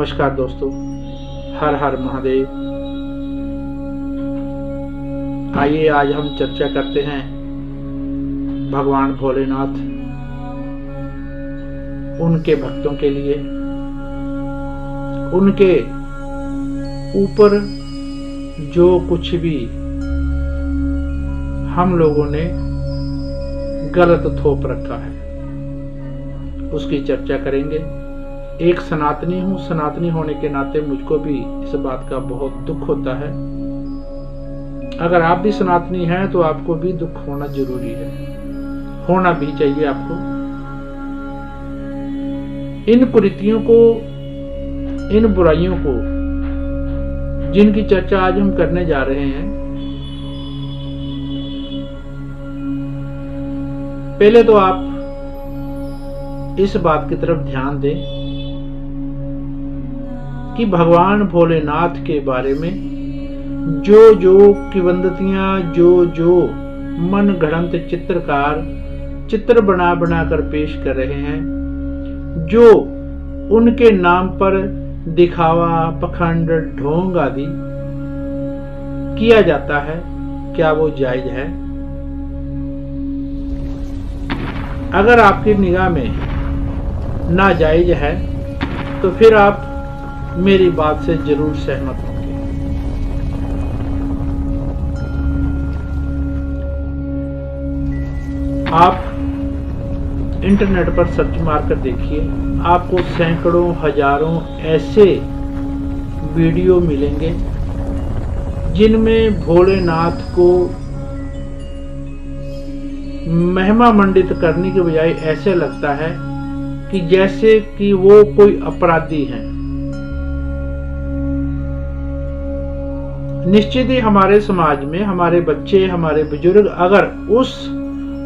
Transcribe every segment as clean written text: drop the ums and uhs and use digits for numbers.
नमस्कार दोस्तों, हर हर महादेव। आइए आज हम चर्चा करते हैं भगवान भोलेनाथ, उनके भक्तों के लिए, उनके ऊपर जो कुछ भी हम लोगों ने गलत थोप रखा है उसकी चर्चा करेंगे। एक सनातनी हूँ, सनातनी होने के नाते मुझको भी इस बात का बहुत दुख होता है। अगर आप भी सनातनी हैं तो आपको भी दुख होना जरूरी है, होना भी चाहिए आपको। इन कुरीतियों को, इन बुराइयों को जिनकी चर्चा आज हम करने जा रहे हैं, पहले तो आप इस बात की तरफ ध्यान दें कि भगवान भोलेनाथ के बारे में जो किंवदंतियां, जो मन गढ़ंत चित्रकार चित्र बना कर पेश कर रहे हैं, जो उनके नाम पर दिखावा, पखंड, ढोंग आदि किया जाता है, क्या वो जायज है? अगर आपकी निगाह में नाजायज है तो फिर आप मेरी बात से जरूर सहमत होंगे। आप इंटरनेट पर सर्च मारकर देखिए, आपको सैकड़ों हजारों ऐसे वीडियो मिलेंगे जिनमें भोलेनाथ को महिमा मंडित करने के बजाय ऐसे लगता है कि जैसे कि वो कोई अपराधी हैं। निश्चित ही हमारे समाज में हमारे बच्चे, हमारे बुजुर्ग अगर उस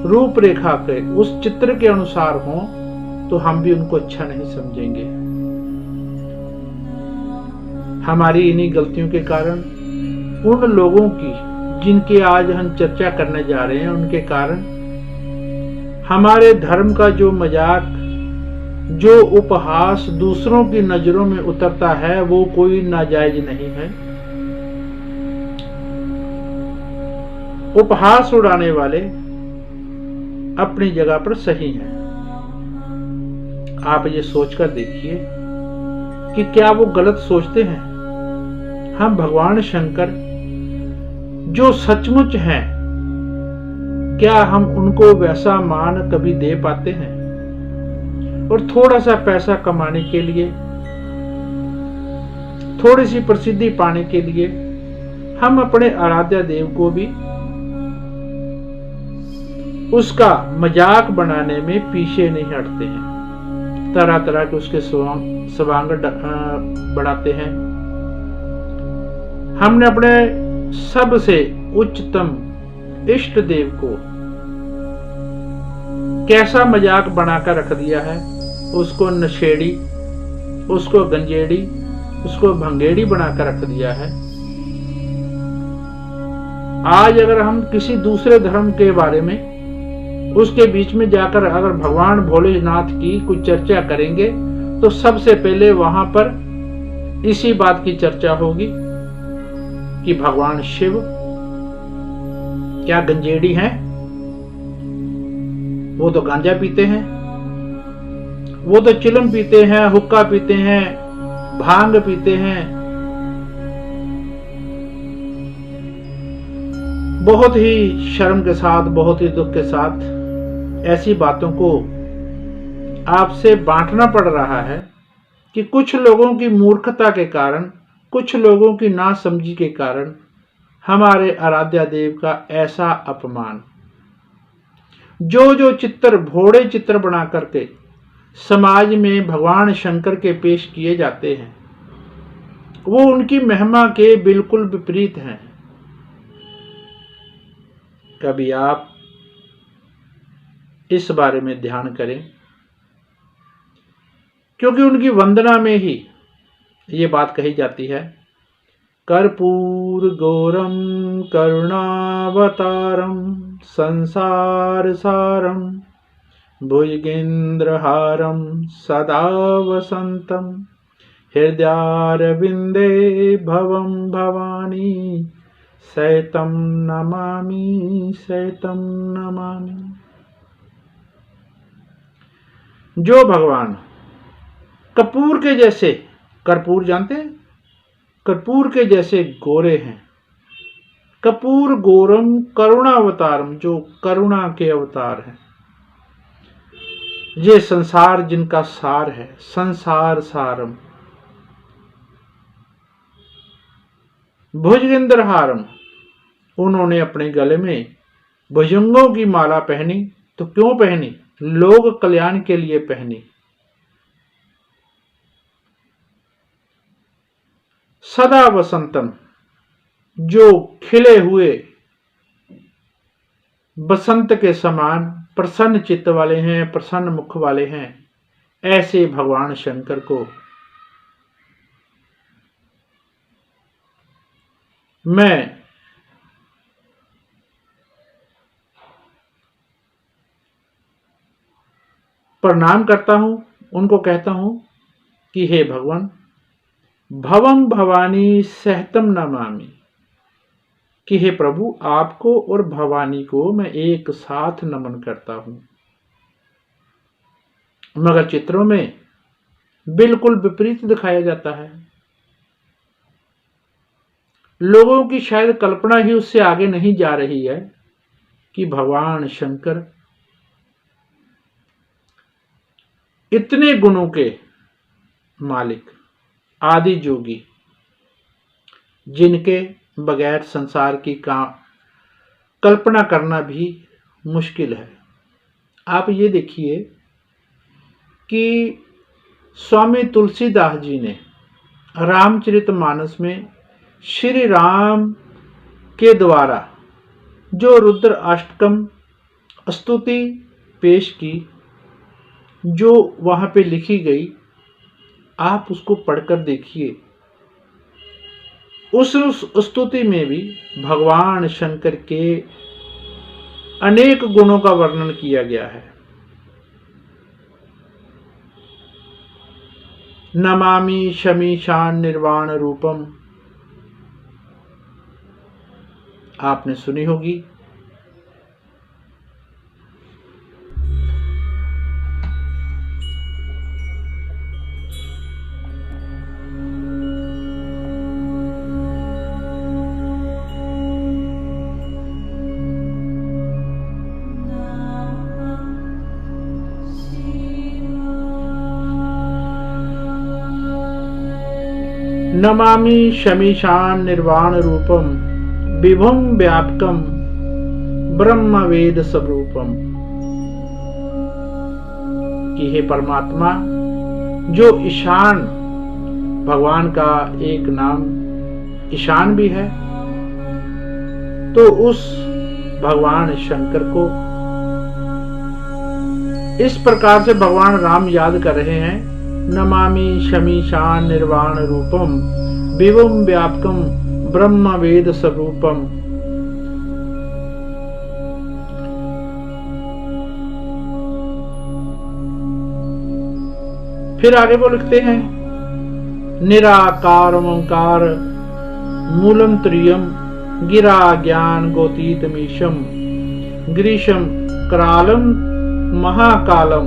रूपरेखा के, उस चित्र के अनुसार हों तो हम भी उनको अच्छा नहीं समझेंगे। हमारी इन्हीं गलतियों के कारण उन लोगों की जिनके आज हम चर्चा करने जा रहे हैं, उनके कारण हमारे धर्म का जो मजाक, जो उपहास दूसरों की नजरों में उतरता है, वो कोई नाजायज नहीं है। उपहास उड़ाने वाले अपनी जगह पर सही हैं। आप ये सोचकर देखिए कि क्या वो गलत सोचते हैं? हम भगवान शंकर जो सचमुच हैं, क्या हम उनको वैसा मान कभी दे पाते हैं? और थोड़ा सा पैसा कमाने के लिए, थोड़ी सी प्रसिद्धि पाने के लिए हम अपने आराध्य देव को भी उसका मजाक बनाने में पीछे नहीं हटते हैं। तरह तरह के उसके स्वांग बढ़ाते हैं। हमने अपने सबसे उच्चतम इष्ट देव को कैसा मजाक बनाकर रख दिया है। उसको नशेड़ी, उसको गंजेड़ी, उसको भंगेड़ी बनाकर रख दिया है। आज अगर हम किसी दूसरे धर्म के बारे में, उसके बीच में जाकर अगर भगवान भोलेनाथ की कुछ चर्चा करेंगे तो सबसे पहले वहां पर इसी बात की चर्चा होगी कि भगवान शिव क्या गंजेड़ी हैं? वो तो गांजा पीते हैं, वो तो चिलम पीते हैं, हुक्का पीते हैं, भांग पीते हैं। बहुत ही शर्म के साथ, बहुत ही दुख के साथ ऐसी बातों को आपसे बांटना पड़ रहा है कि कुछ लोगों की मूर्खता के कारण, कुछ लोगों की नासमझी के कारण हमारे आराध्य देव का ऐसा अपमान। जो चित्र, भोड़े चित्र बना करके समाज में भगवान शंकर के पेश किए जाते हैं, वो उनकी महिमा के बिल्कुल विपरीत हैं। कभी आप इस बारे में ध्यान करें, क्योंकि उनकी वंदना में ही ये बात कही जाती है, कर्पूर गौरम करुणावतारम संसार सारम भुजगेंद्रहारम सदा वसंतम हृदयारविंदे भवं भवानी सैतं नमामि सैतं नमामि। जो भगवान कपूर के जैसे, कर्पूर जानते हैं, कर्पूर के जैसे गोरे हैं, कपूर गोरम करुणावतारम, जो करुणा के अवतार हैं, ये संसार जिनका सार है, संसार सारम, भुजगेंद्रहारम, उन्होंने अपने गले में भुजंगों की माला पहनी। तो क्यों पहनी? लोक कल्याण के लिए पहनी। सदा वसंतम, जो खिले हुए बसंत के समान प्रसन्न चित्त वाले हैं, प्रसन्न मुख वाले हैं, ऐसे भगवान शंकर को मैं प्रणाम करता हूं। उनको कहता हूं कि हे भगवान, भवम भवानी सहतम नमामि, कि हे प्रभु, आपको और भवानी को मैं एक साथ नमन करता हूं। मगर चित्रों में बिल्कुल विपरीत दिखाया जाता है। लोगों की शायद कल्पना ही उससे आगे नहीं जा रही है कि भगवान शंकर इतने गुणों के मालिक, आदि जोगी, जिनके बगैर संसार की कल्पना करना भी मुश्किल है। आप ये देखिए कि स्वामी तुलसीदास जी ने रामचरितमानस में श्री राम के द्वारा जो रुद्र अष्टकम स्तुति पेश की, जो वहां पे लिखी गई, आप उसको पढ़कर देखिए। उस स्तुति में भी भगवान शंकर के अनेक गुणों का वर्णन किया गया है। नमामि शमीशान निर्वाण रूपम, आपने सुनी होगी। नमामि शमीशान निर्वाण रूपम विभुम व्यापकम ब्रह्म वेद स्वरूपम, कि हे परमात्मा, जो ईशान, भगवान का एक नाम ईशान भी है, तो उस भगवान शंकर को इस प्रकार से भगवान राम याद कर रहे हैं। नमामि शमीशान निर्वाण रूपम विभुम व्यापकम ब्रह्म वेद स्वरूपम। फिर आगे वो लिखते हैं, निराकार ओंकार मूलम त्रियम गिरा ज्ञान गोतीतमीशम ग्रीशम करालम महाकालम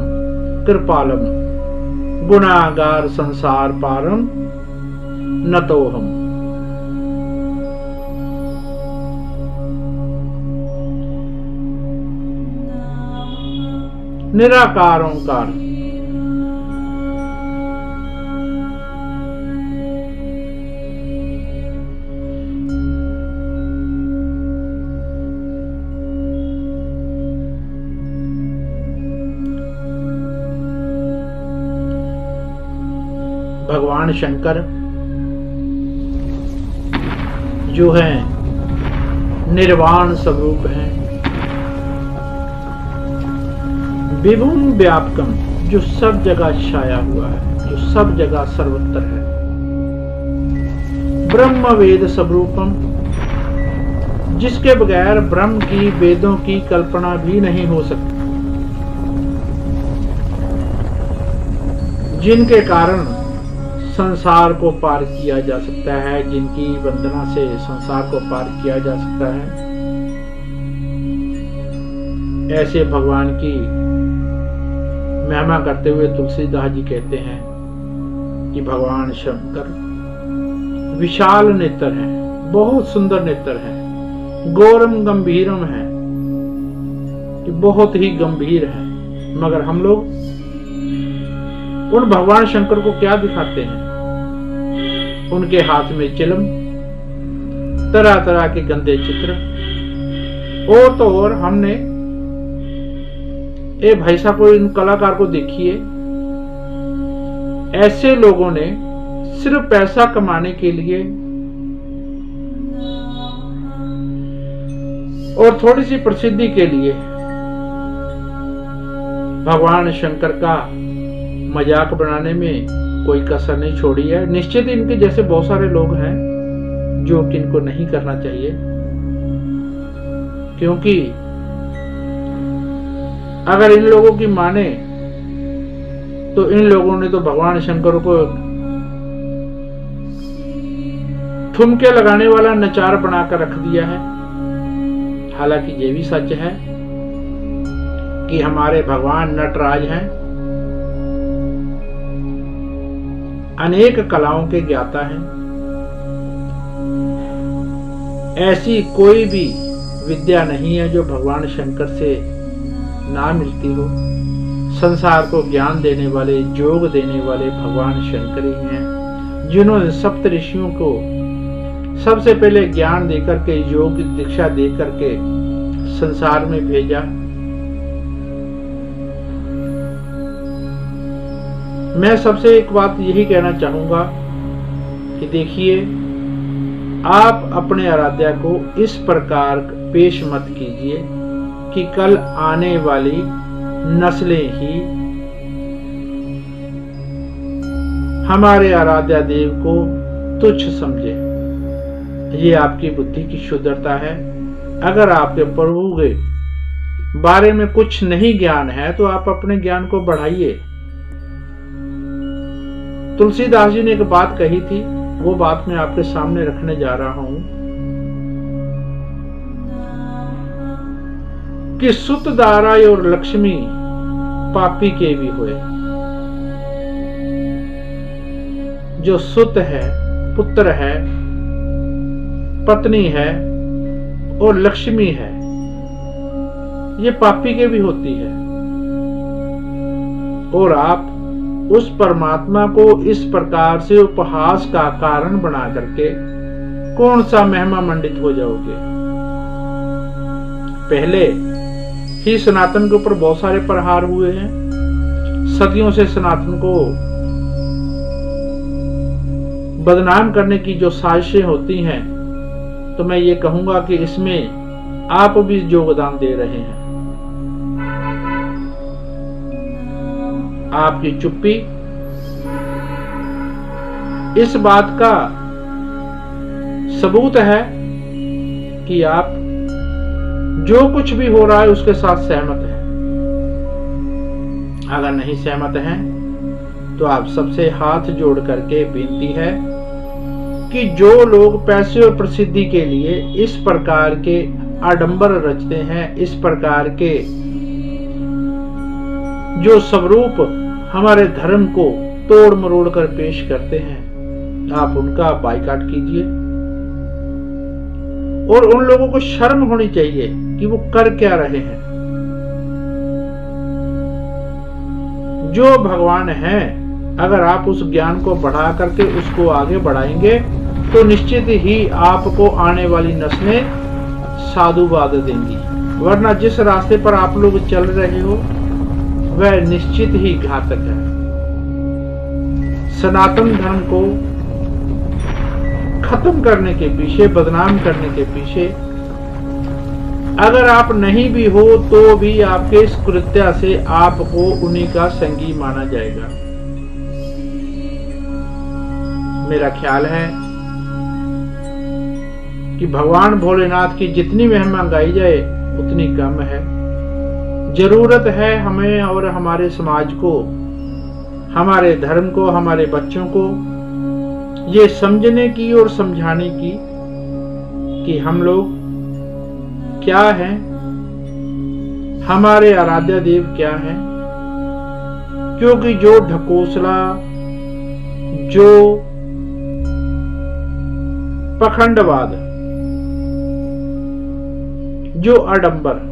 कृपालम गुणागार संसार पारम नतोहम। निराकार ओंकार, भगवान शंकर जो है निर्वाण स्वरूप हैं, विभुम व्यापकम, जो सब जगह छाया हुआ है, जो सब जगह सर्वत्र है, ब्रह्म वेद स्वरूपम, जिसके बगैर ब्रह्म की वेदों की कल्पना भी नहीं हो सकती, जिनके कारण संसार को पार किया जा सकता है, जिनकी वंदना से संसार को पार किया जा सकता है। ऐसे भगवान की महिमा करते हुए तुलसीदास जी कहते हैं कि भगवान शंकर विशाल नेत्र है, बहुत सुंदर नेत्र है, गौरम गंभीरम है, कि बहुत ही गंभीर है। मगर हम लोग उन भगवान शंकर को क्या दिखाते हैं? उनके हाथ में चिलम, तरह तरह के गंदे चित्र। और तो और हमने भाई साहब को, इन कलाकार को देखिए, ऐसे लोगों ने सिर्फ पैसा कमाने के लिए और थोड़ी सी प्रसिद्धि के लिए भगवान शंकर का मजाक बनाने में कोई कसर नहीं छोड़ी है। निश्चित इनके जैसे बहुत सारे लोग हैं जो कि इनको नहीं करना चाहिए, क्योंकि अगर इन लोगों की माने तो इन लोगों ने तो भगवान शंकर को ठुमके लगाने वाला नचार बनाकर रख दिया है। हालांकि ये भी सच है कि हमारे भगवान नटराज हैं, अनेक कलाओं के ज्ञाता हैं। ऐसी कोई भी विद्या नहीं है जो भगवान शंकर से ना मिलती हो। संसार को ज्ञान देने वाले, योग देने वाले भगवान शंकर ही हैं, जिन्होंने सप्त ऋषियों को सबसे पहले ज्ञान देकर के, योग की दीक्षा देकर के संसार में भेजा। मैं सबसे एक बात यही कहना चाहूंगा कि देखिए, आप अपने आराध्या को इस प्रकार पेश मत कीजिए कि कल आने वाली नस्लें ही हमारे आराध्या देव को तुच्छ समझे। ये आपकी बुद्धि की शुद्धता है। अगर आपके प्रभु के बारे में कुछ नहीं ज्ञान है तो आप अपने ज्ञान को बढ़ाइए। तुलसीदास जी ने एक बात कही थी, वो बात मैं आपके सामने रखने जा रहा हूं कि सुत दारा और लक्ष्मी पापी के भी हुए। जो सुत है, पुत्र है, पत्नी है और लक्ष्मी है, ये पापी के भी होती है। और आप उस परमात्मा को इस प्रकार से उपहास का कारण बना करके कौन सा महिमा मंडित हो जाओगे? पहले ही सनातन के ऊपर बहुत सारे प्रहार हुए हैं। सदियों से सनातन को बदनाम करने की जो साजिशें होती हैं, तो मैं ये कहूंगा कि इसमें आप भी योगदान दे रहे हैं। आपकी चुप्पी इस बात का सबूत है कि आप जो कुछ भी हो रहा है उसके साथ सहमत हैं। अगर नहीं सहमत हैं तो आप सबसे हाथ जोड़ करके विनती है कि जो लोग पैसे और प्रसिद्धि के लिए इस प्रकार के आडंबर रचते हैं, इस प्रकार के जो स्वरूप हमारे धर्म को तोड़ मरोड़ कर पेश करते हैं, आप उनका बायकॉट कीजिए। और उन लोगों को शर्म होनी चाहिए कि वो कर क्या रहे हैं। जो भगवान है, अगर आप उस ज्ञान को बढ़ा करके उसको आगे बढ़ाएंगे तो निश्चित ही आपको आने वाली नस्लें साधुवाद देंगी। वरना जिस रास्ते पर आप लोग चल रहे हो वह निश्चित ही घातक है। सनातन धर्म को खत्म करने के पीछे, बदनाम करने के पीछे अगर आप नहीं भी हो तो भी आपके इस कृत्य से आपको उन्हीं का संगी माना जाएगा। मेरा ख्याल है कि भगवान भोलेनाथ की जितनी महिमा गाई जाए उतनी कम है। जरूरत है हमें और हमारे समाज को, हमारे धर्म को, हमारे बच्चों को ये समझने की और समझाने की कि हम लोग क्या हैं, हमारे आराध्य देव क्या हैं। क्योंकि जो ढकोसला, जो पखंडवाद, जो आडंबर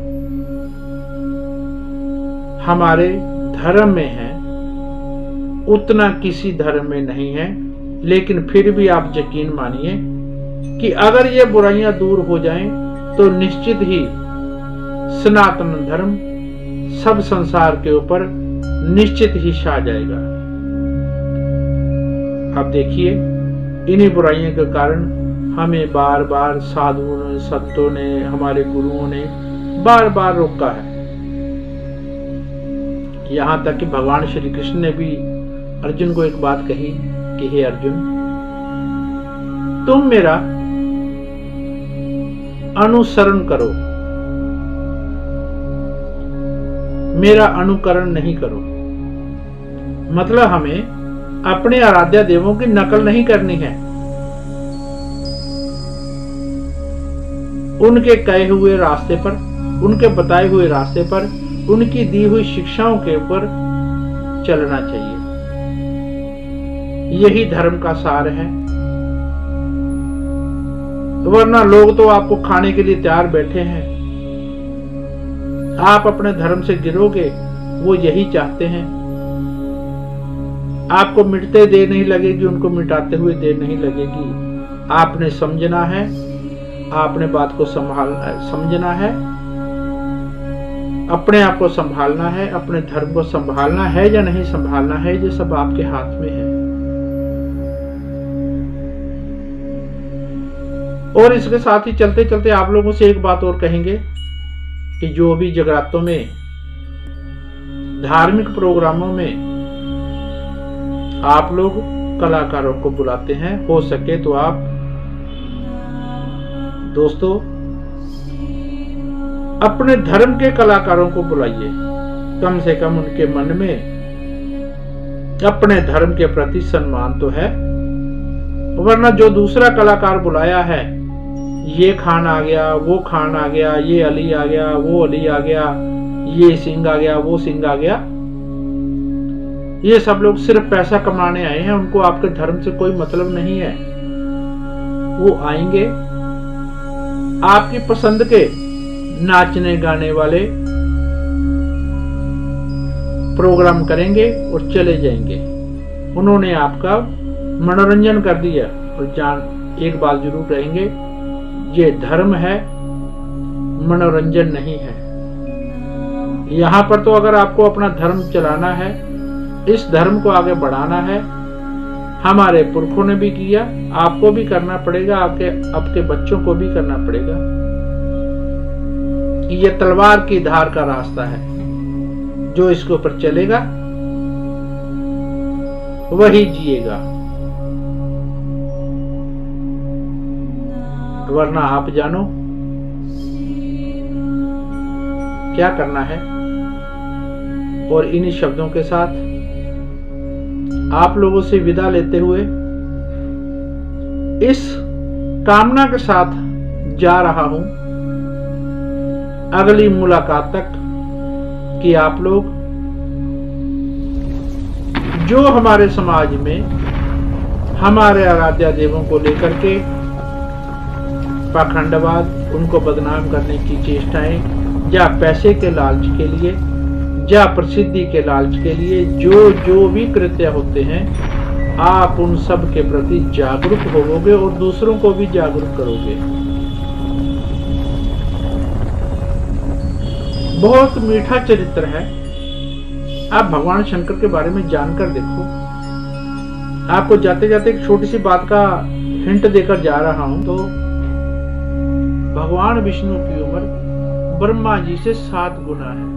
हमारे धर्म में है, उतना किसी धर्म में नहीं है। लेकिन फिर भी आप यकीन मानिए कि अगर ये बुराइयां दूर हो जाएं तो निश्चित ही सनातन धर्म सब संसार के ऊपर निश्चित ही छा जाएगा। अब देखिए, इन्हीं बुराइयों के कारण हमें बार बार साधुओं ने, संतों ने, हमारे गुरुओं ने बार बार रोका है। यहां तक कि भगवान श्री कृष्ण ने भी अर्जुन को एक बात कही कि हे अर्जुन, तुम मेरा अनुसरण करो, मेरा अनुकरण नहीं करो। मतलब हमें अपने आराध्य देवों की नकल नहीं करनी है, उनके कहे हुए रास्ते पर, उनके बताए हुए रास्ते पर, उनकी दी हुई शिक्षाओं के ऊपर चलना चाहिए। यही धर्म का सार है। वरना लोग तो आपको खाने के लिए तैयार बैठे हैं, आप अपने धर्म से गिरोगे, वो यही चाहते हैं। आपको मिटते देर नहीं लगेगी, उनको मिटाते हुए देर नहीं लगेगी। आपने समझना है, आपने बात को समझना है, अपने आप को संभालना है, अपने धर्म को संभालना है या नहीं संभालना है, ये सब आपके हाथ में है। और इसके साथ ही चलते चलते आप लोगों से एक बात और कहेंगे कि जो भी जगरातों में, धार्मिक प्रोग्रामों में आप लोग कलाकारों को बुलाते हैं, हो सके तो आप दोस्तों अपने धर्म के कलाकारों को बुलाइए। कम से कम उनके मन में अपने धर्म के प्रति सम्मान तो है। वरना जो दूसरा कलाकार बुलाया है, ये खान आ गया, वो खान आ गया, ये अली आ गया, वो अली आ गया, ये सिंह आ गया, वो सिंह आ गया, ये सब लोग सिर्फ पैसा कमाने आए हैं, उनको आपके धर्म से कोई मतलब नहीं है। वो आएंगे, आपकी पसंद के नाचने गाने वाले प्रोग्राम करेंगे और चले जाएंगे। उन्होंने आपका मनोरंजन कर दिया। और एक बात जरूर कहेंगे, ये धर्म है, मनोरंजन नहीं है। यहां पर तो अगर आपको अपना धर्म चलाना है, इस धर्म को आगे बढ़ाना है, हमारे पुरखों ने भी किया, आपको भी करना पड़ेगा, आपके बच्चों को भी करना पड़ेगा। ये तलवार की धार का रास्ता है, जो इसके ऊपर चलेगा वही जिएगा। वरना आप जानो क्या करना है। और इन्हीं शब्दों के साथ आप लोगों से विदा लेते हुए इस कामना के साथ जा रहा हूं अगली मुलाकात तक कि आप लोग जो हमारे समाज में हमारे आराध्य देवों को लेकर के पाखंडवाद, उनको बदनाम करने की चेष्टाएं, या पैसे के लालच के लिए, या प्रसिद्धि के लालच के लिए जो भी कृत्य होते हैं, आप उन सब के प्रति जागरूक होवोगे और दूसरों को भी जागरूक करोगे। बहुत मीठा चरित्र है। आप भगवान शंकर के बारे में जानकर देखो। आपको जाते जाते एक छोटी सी बात का हिंट देकर जा रहा हूं। तो भगवान विष्णु की उम्र ब्रह्मा जी से 7 गुना है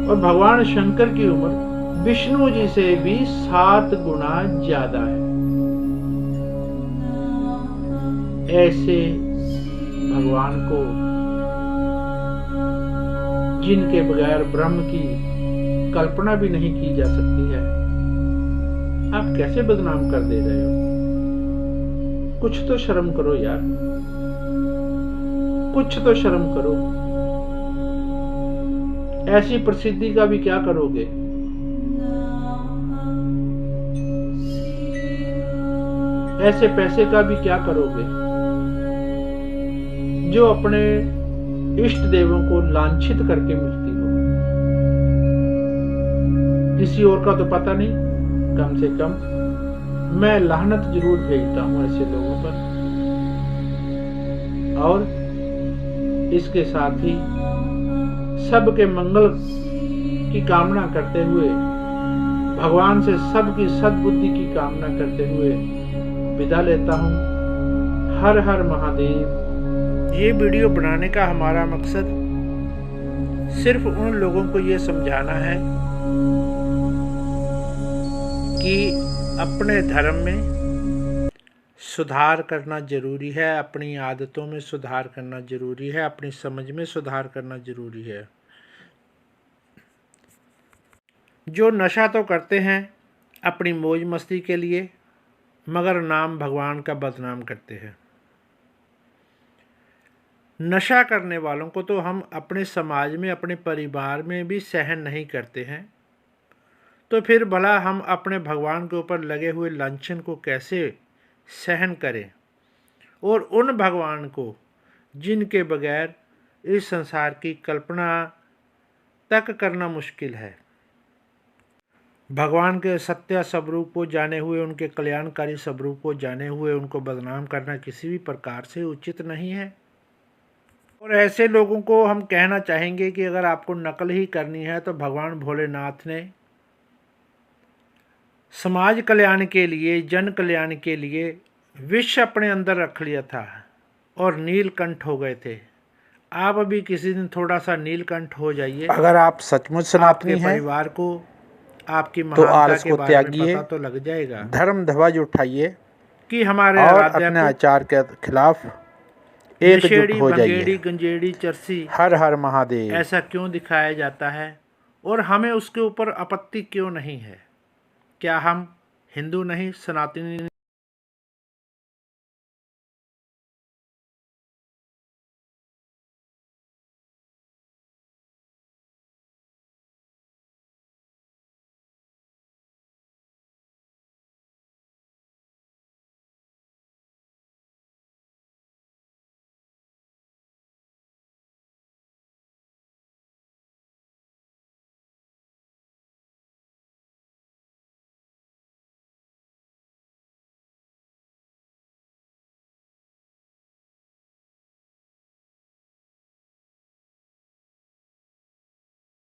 और भगवान शंकर की उम्र विष्णु जी से भी 7 गुना ज्यादा है। ऐसे भगवान को, जिनके बगैर ब्रह्म की कल्पना भी नहीं की जा सकती है, आप कैसे बदनाम कर दे रहे हो? कुछ तो शर्म करो यार, कुछ तो शर्म करो। ऐसी प्रसिद्धि का भी क्या करोगे? ऐसे पैसे का भी क्या करोगे जो अपने इष्ट देवों को लांछित करके मिलती हो? किसी और का तो पता नहीं, कम से कम मैं लानत जरूर भेजता हूं ऐसे लोगों पर। और इसके साथ ही सबके मंगल की कामना करते हुए, भगवान से सबकी सद्बुद्धि की कामना करते हुए विदा लेता हूं। हर हर महादेव। ये वीडियो बनाने का हमारा मकसद सिर्फ उन लोगों को ये समझाना है कि अपने धर्म में सुधार करना जरूरी है, अपनी आदतों में सुधार करना जरूरी है, अपनी समझ में सुधार करना जरूरी है। जो नशा तो करते हैं अपनी मौज मस्ती के लिए, मगर नाम भगवान का बदनाम करते हैं। नशा करने वालों को तो हम अपने समाज में, अपने परिवार में भी सहन नहीं करते हैं, तो फिर भला हम अपने भगवान के ऊपर लगे हुए लांछन को कैसे सहन करें? और उन भगवान को जिनके बगैर इस संसार की कल्पना तक करना मुश्किल है। भगवान के सत्य स्वरूप को जाने हुए, उनके कल्याणकारी स्वरूप को जाने हुए उनको बदनाम करना किसी भी प्रकार से उचित नहीं है। और ऐसे लोगों को हम कहना चाहेंगे कि अगर आपको नकल ही करनी है तो भगवान भोलेनाथ ने समाज कल्याण के लिए, जन कल्याण के लिए विष अपने अंदर रख लिया था और नीलकंठ हो गए थे। आप अभी किसी दिन थोड़ा सा नीलकंठ हो जाइए। अगर आप सचमुच सनातनी हैं, परिवार को आपकी तो महानता आलस के को बारे में त्यागिए, पता तो लग जाएगा धर्म ध्वज उठाइए कि हमारे और अपने आचार के खिलाफ एकजुट हो जाइए। गंजेड़ी चरसी हर हर महादेव। ऐसा क्यों दिखाया जाता है और हमें उसके ऊपर आपत्ति क्यों नहीं है? क्या हम हिंदू नहीं, सनातनी